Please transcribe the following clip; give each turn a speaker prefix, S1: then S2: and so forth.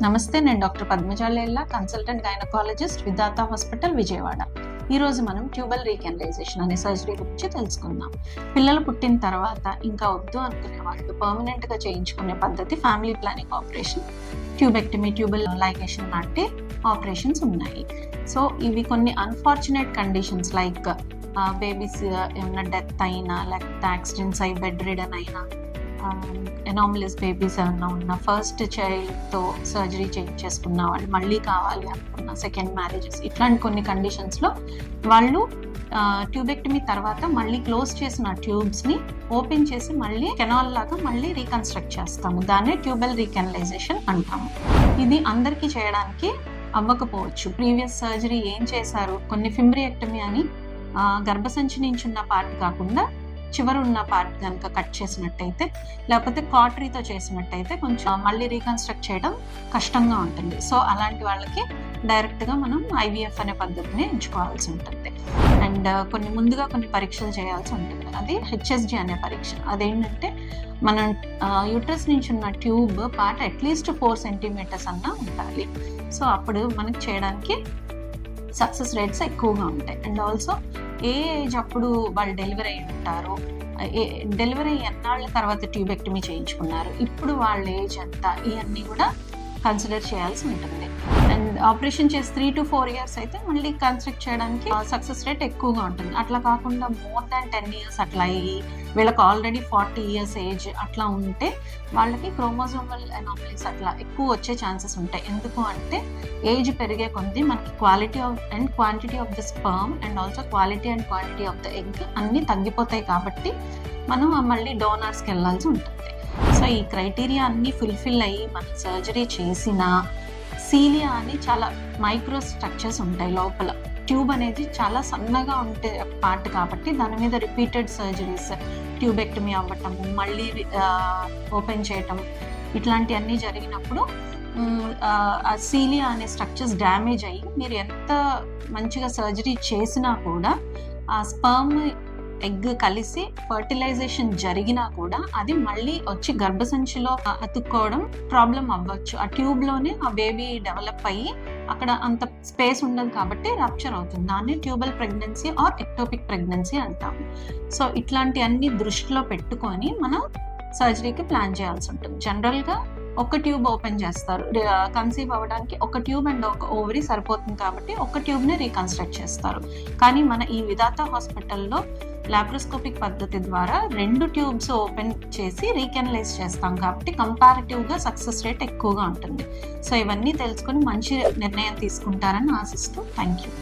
S1: నమస్తే, నేను doctor పద్మజాలేల్లా, consultant gynaecologist, విధాత hospital, Vijayawada. ఈరోజు మనం ట్యూబల్ రీకెనలైజేషన్ అనే సర్జరీ గురించి తెలుసుకుందాం. పిల్లలు పుట్టిన తర్వాత ఇంకా వద్దు అనుకునే వాళ్ళు పర్మనెంట్గా చేయించుకునే పద్ధతి family planning operation, tubectomy, tubal ligation లాంటి ఆపరేషన్స్ ఉన్నాయి. సో ఇవి కొన్ని అన్ఫార్చునేట్ కండిషన్స్ లైక్ బేబీస్ ఏమైనా డెత్ అయినా, లేకపోతే యాక్సిడెంట్స్ అయి బెడ్ రిడన్ అయినా, ఎనామలస్ బేబీస్ ఏమన్నా ఉన్న, ఫస్ట్ చైల్డ్తో సర్జరీ చేసుకున్న వాళ్ళు, మళ్ళీ కావాలి అనుకున్న, సెకండ్ మ్యారేజెస్, ఇట్లాంటి కొన్ని కండిషన్స్లో వాళ్ళు ట్యూబెక్టమీ తర్వాత మళ్ళీ క్లోజ్ చేసిన ట్యూబ్స్ని ఓపెన్ చేసి మళ్ళీ కెనాల్ లాగా మళ్ళీ రీకన్స్ట్రక్ట్ చేస్తాము. దాన్నే ట్యూబల్ రీకెనలైజేషన్ అంటాము. ఇది అందరికీ చేయడానికి అవ్వకపోవచ్చు. ప్రీవియస్ సర్జరీ ఏం చేశారు, కొన్ని ఫింబ్రియాక్టమీ అని గర్భసంచి నుంచి ఉన్న పార్ట్ కాకుండా చివరి ఉన్న పార్ట్ కనుక కట్ చేసినట్టయితే, లేకపోతే కాటరీతో చేసినట్టయితే కొంచెం మళ్ళీ రీకన్స్ట్రక్ట్ చేయడం కష్టంగా ఉంటుంది. సో అలాంటి వాళ్ళకి డైరెక్ట్గా మనం ఐవీఎఫ్ అనే పద్ధతిని ఎంచుకోవాల్సి ఉంటుంది. అండ్ ముందుగా కొన్ని పరీక్షలు చేయాల్సి ఉంటుంది. అది హెచ్ఎస్జి అనే పరీక్ష. అదేంటంటే మనం యూట్రస్ నుంచి ఉన్న ట్యూబ్ పార్ట్ అట్లీస్ట్ 4 సెంటీమీటర్స్ అన్నా ఉండాలి. సో అప్పుడు మనకి చేయడానికి సక్సెస్ రేట్స్ ఎక్కువగా ఉంటాయి. అండ్ ఆల్సో ఏ ఏజ్ అప్పుడు వాళ్ళు డెలివరీ అయి ఉంటారు, డెలివరీ ఎన్నాళ్ళ తర్వాత ట్యూబెక్టమీ చేయించుకున్నారు, ఇప్పుడు వాళ్ళ ఏజ్ ఎంత, ఇవన్నీ కూడా కన్సిడర్ చేయాల్సి ఉంటుంది. అండ్ ఆపరేషన్ చేసి 3 to 4 years అయితే మళ్ళీ కన్స్ట్రక్ట్ చేయడానికి సక్సెస్ రేట్ ఎక్కువగా ఉంటుంది. అట్లా కాకుండా మోర్ దాన్ 10 years అట్లా అయ్యి వీళ్ళకి ఆల్రెడీ 40 years ఏజ్ అట్లా ఉంటే వాళ్ళకి క్రోమోజోమల్ ఎనామలీస్ అట్లా ఎక్కువ వచ్చే ఛాన్సెస్ ఉంటాయి. ఎందుకు అంటే ఏజ్ పెరిగే కొద్దీ మనకి quality of and quantity of the sperm and also quality and quantity of the egg అన్నీ తగ్గిపోతాయి. కాబట్టి మనం మళ్ళీ డోనర్స్కి వెళ్ళాల్సి ఉంటుంది. సో ఈ క్రైటీరియా అన్నీ ఫుల్ఫిల్ అయ్యి మనం సర్జరీ చేసినా, సీలియా అని చాలా మైక్రో స్ట్రక్చర్స్ ఉంటాయి లోపల. ట్యూబ్ అనేది చాలా సన్నగా ఉంటే పార్ట్ కాబట్టి దాని మీద రిపీటెడ్ సర్జరీస్, ట్యూబెక్టమీ అవ్వటము, మళ్ళీ ఓపెన్ చేయటం, ఇట్లాంటివన్నీ జరిగినప్పుడు ఆ సీలియా అనే స్ట్రక్చర్స్ డ్యామేజ్ అయ్యి మీరు ఎంత మంచిగా సర్జరీ చేసినా కూడా ఆ స్పర్మ్ ఎగ్ కలిసి ఫర్టిలైజేషన్ జరిగినా కూడా అది మళ్ళీ వచ్చి గర్భసంచిలో అతుక్కోవడం ప్రాబ్లం అవ్వచ్చు. ఆ ట్యూబ్లోనే ఆ బేబీ డెవలప్ అయ్యి అక్కడ అంత స్పేస్ ఉండదు కాబట్టి రప్చర్ అవుతుంది. దాన్ని tubal pregnancy or ectopic pregnancy అంటాము. సో ఇట్లాంటి అన్ని దృష్టిలో పెట్టుకొని మనం సర్జరీకి ప్లాన్ చేయాల్సి ఉంటుంది. జనరల్గా ఒక ట్యూబ్ ఓపెన్ చేస్తారు. కన్సీవ్ అవ్వడానికి ఒక ట్యూబ్ అండ్ ఒక ఓవరీ సరిపోతుంది కాబట్టి ఒక ట్యూబ్ని రీకన్స్ట్రక్ట్ చేస్తారు. కానీ మన ఈ విధాత హాస్పిటల్లో లాప్రోస్కోపిక్ పద్ధతి ద్వారా 2 ట్యూబ్స్ ఓపెన్ చేసి రీకెనలైజ్ చేస్తాం కాబట్టి కంపారిటివ్గా సక్సెస్ రేట్ ఎక్కువగా ఉంటుంది. సో ఇవన్నీ తెలుసుకొని మంచి నిర్ణయం తీసుకుంటారని ఆశిస్తూ థ్యాంక్ యూ.